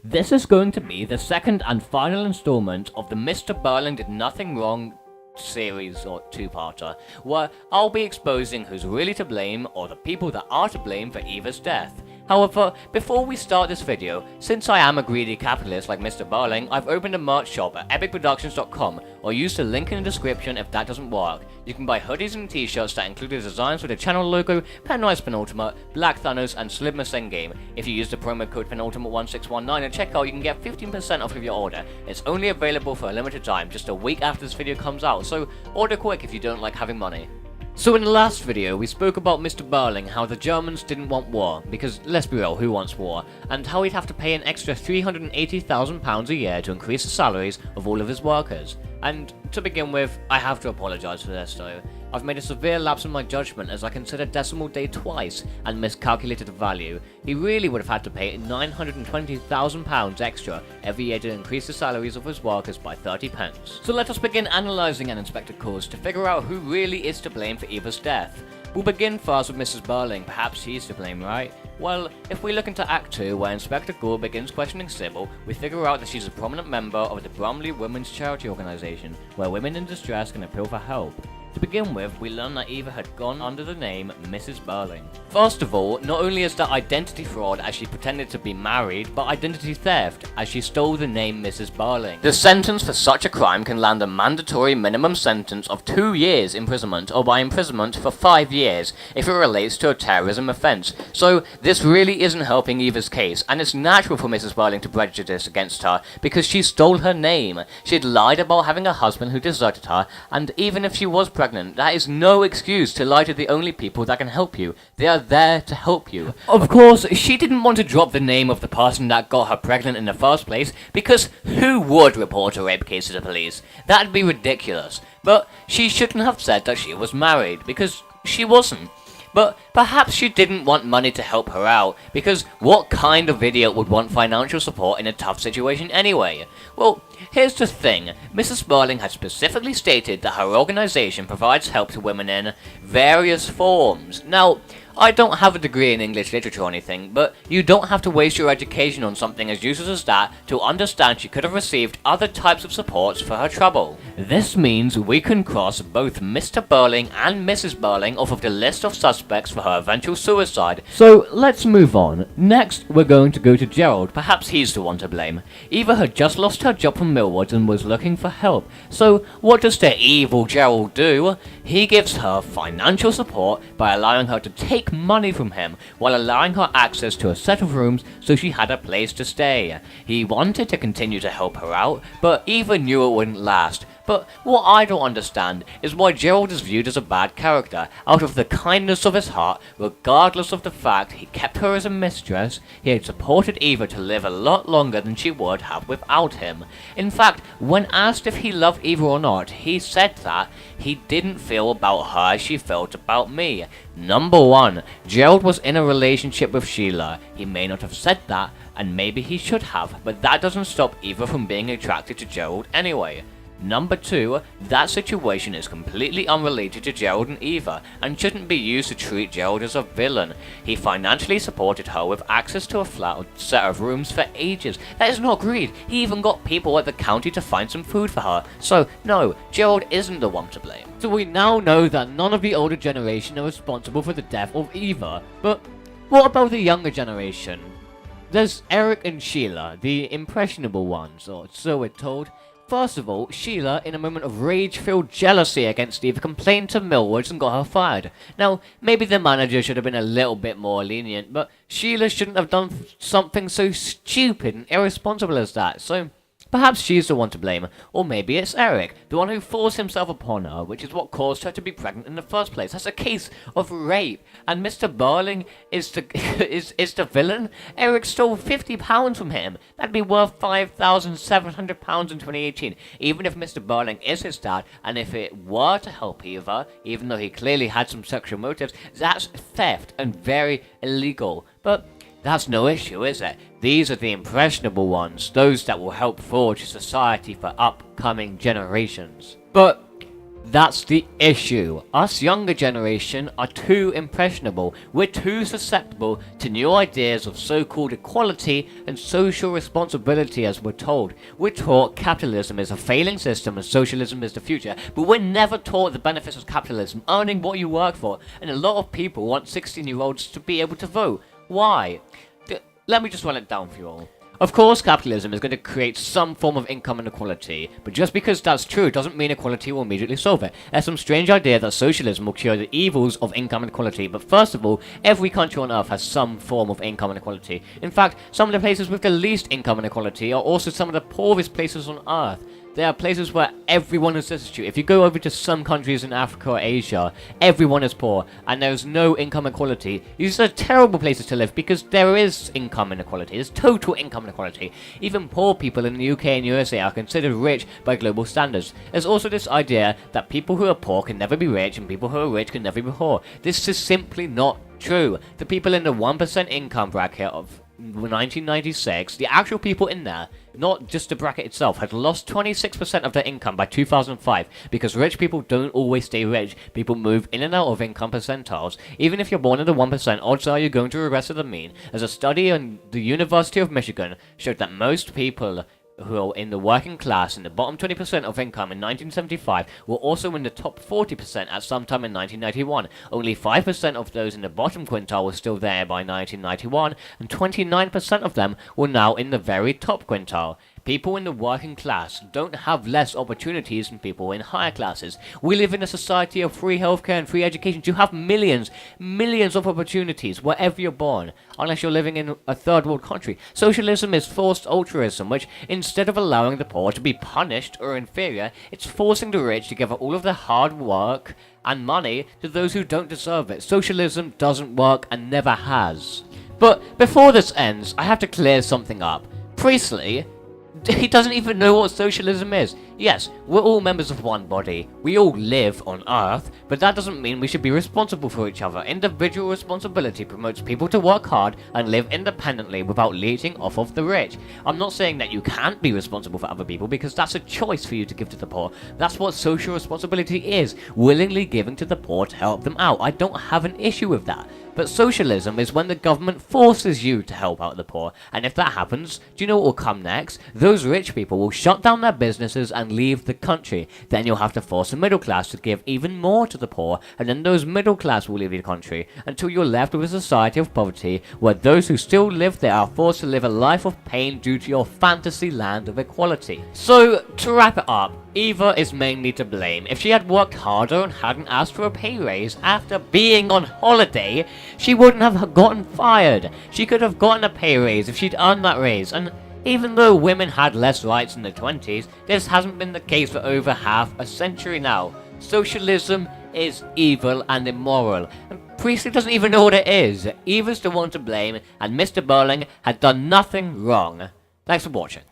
This is going to be the second and final installment of the Mr. Burling Did Nothing Wrong series or two-parter, where I'll be exposing who's really to blame or the people that are to blame for Eva's death. However, before we start this video, since I am a greedy capitalist like Mr. Burling, I've opened a merch shop at ebikproductions.com, or use the link in the description if that doesn't work. You can buy hoodies and t-shirts that include the designs with the channel logo, Penrise Penultimate, Black Thanos, and Slipmas Endgame. If you use the promo code Penultimate1619 at checkout, you can get 15% off of your order. It's only available for a limited time, just a week after this video comes out, so order quick if you don't like having money. So in the last video, we spoke about Mr. Burling, how the Germans didn't want war, because let's be real, who wants war, and how he'd have to pay an extra £380,000 a year to increase the salaries of all of his workers. And to begin with, I have to apologise for this though. I've made a severe lapse in my judgment as I considered decimal day twice and miscalculated the value. He really would have had to pay £920,000 extra every year to increase the salaries of his workers by 30 pence. So let us begin analysing and inspect the cause to figure out who really is to blame for Eva's death. We'll begin first with Mrs. Burling, perhaps she's to blame, right? Well, if we look into Act 2, where Inspector Gore begins questioning Sybil, we figure out that she's a prominent member of the Bromley Women's Charity Organisation, where women in distress can appeal for help. To begin with, we learn that Eva had gone under the name Mrs. Burling. First of all, not only is that identity fraud as she pretended to be married, but identity theft as she stole the name Mrs. Burling. The sentence for such a crime can land a mandatory minimum sentence of 2 years imprisonment or by imprisonment for 5 years if it relates to a terrorism offence. So this really isn't helping Eva's case, and it's natural for Mrs. Burling to prejudice against her because she stole her name. She had lied about having a husband who deserted her, and even if she was pregnant, that is no excuse to lie to the only people that can help you. They are there to help you. Of course, she didn't want to drop the name of the person that got her pregnant in the first place, because who would report a rape case to the police? That'd be ridiculous. But she shouldn't have said that she was married, because she wasn't. But perhaps she didn't want money to help her out, because what kind of idiot would want financial support in a tough situation anyway? Well, here's the thing. Mrs. Burling had specifically stated that her organisation provides help to women in various forms. Now, I don't have a degree in English literature or anything, but you don't have to waste your education on something as useless as that to understand she could have received other types of supports for her trouble. This means we can cross both Mr. Burling and Mrs. Burling off of the list of suspects for her eventual suicide. So let's move on. Next, we're going to go to Gerald. Perhaps he's the one to blame. Eva had just lost her job from Millward and was looking for help. So what does the evil Gerald do? He gives her financial support by allowing her to take money from him while allowing her access to a set of rooms so she had a place to stay. He wanted to continue to help her out, but Eva knew it wouldn't last. But what I don't understand is why Gerald is viewed as a bad character. Out of the kindness of his heart, regardless of the fact he kept her as a mistress, he had supported Eva to live a lot longer than she would have without him. In fact, when asked if he loved Eva or not, he said that he didn't feel about her as she felt about me. Number 1, Gerald was in a relationship with Sheila. He may not have said that, and maybe he should have, but that doesn't stop Eva from being attracted to Gerald anyway. Number 2, that situation is completely unrelated to Gerald and Eva, and shouldn't be used to treat Gerald as a villain. He financially supported her with access to a flat set of rooms for ages. That is not greed. He even got people at the county to find some food for her. So, no, Gerald isn't the one to blame. So we now know that none of the older generation are responsible for the death of Eva. But what about the younger generation? There's Eric and Sheila, the impressionable ones, or so we're told. First of all, Sheila, in a moment of rage-filled jealousy against Eva, complained to Millwards and got her fired. Now, maybe the manager should have been a little bit more lenient, but Sheila shouldn't have done something so stupid and irresponsible as that, so perhaps she's the one to blame. Or maybe it's Eric, the one who forced himself upon her, which is what caused her to be pregnant in the first place. That's a case of rape, and Mr. Burling is the is the villain. Eric stole £50 from him. That'd be worth £5,700 in 2018, even if Mr. Burling is his dad, and if it were to help Eva, even though he clearly had some sexual motives, that's theft and very illegal. But that's no issue, is it? These are the impressionable ones, those that will help forge a society for upcoming generations. But That's the issue. Us younger generation are too impressionable. We're too susceptible to new ideas of so-called equality and social responsibility as we're told. We're taught capitalism is a failing system and socialism is the future, but we're never taught the benefits of capitalism, earning what you work for, and a lot of people want 16-year-olds to be able to vote. Why? Let me just run it down for you all. Of course, capitalism is going to create some form of income inequality, but just because that's true doesn't mean equality will immediately solve it. There's some strange idea that socialism will cure the evils of income inequality, but first of all, every country on earth has some form of income inequality. In fact, some of the places with the least income inequality are also some of the poorest places on earth. There are places where everyone is destitute. If you go over to some countries in Africa or Asia, everyone is poor, and there is no income equality. These are terrible places to live because there is income inequality. There's total income inequality. Even poor people in the UK and USA are considered rich by global standards. There's also this idea that people who are poor can never be rich, and people who are rich can never be poor. This is simply not true. The people in the 1% income bracket of 1996, the actual people in there, not just the bracket itself, had lost 26% of their income by 2005 because rich people don't always stay rich. People move in and out of income percentiles. Even if you're born in the 1%, odds are you're going to regress to the mean. As a study on the University of Michigan showed that most people who are in the working class in the bottom 20% of income in 1975 were also in the top 40% at some time in 1991. Only 5% of those in the bottom quintile were still there by 1991, and 29% of them were now in the very top quintile. People in the working class don't have less opportunities than people in higher classes. We live in a society of free healthcare and free education. You have millions of opportunities wherever you're born, unless you're living in a third world country. Socialism is forced altruism, which instead of allowing the poor to be punished or inferior, it's forcing the rich to give up all of their hard work and money to those who don't deserve it. Socialism doesn't work and never has. But before this ends, I have to clear something up. Priestley, he doesn't even know what socialism is. Yes, we're all members of one body. We all live on Earth, but that doesn't mean we should be responsible for each other. Individual responsibility promotes people to work hard and live independently without leeching off of the rich. I'm not saying that you can't be responsible for other people, because that's a choice for you to give to the poor. That's what social responsibility is, willingly giving to the poor to help them out. I don't have an issue with that. But socialism is when the government forces you to help out the poor, and if that happens, do you know what will come next? Those rich people will shut down their businesses and leave the country. Then you'll have to force the middle class to give even more to the poor, and then those middle class will leave the country, until you're left with a society of poverty, where those who still live there are forced to live a life of pain due to your fantasy land of equality. So, to wrap it up, Eva is mainly to blame. If she had worked harder and hadn't asked for a pay raise after being on holiday, she wouldn't have gotten fired. She could have gotten a pay raise if she'd earned that raise, and even though women had less rights in the 20s, this hasn't been the case for over half a century now. Socialism is evil and immoral, and Priestley doesn't even know what it is. Eva's the one to blame, and Mr. Burling had done nothing wrong. Thanks for watching.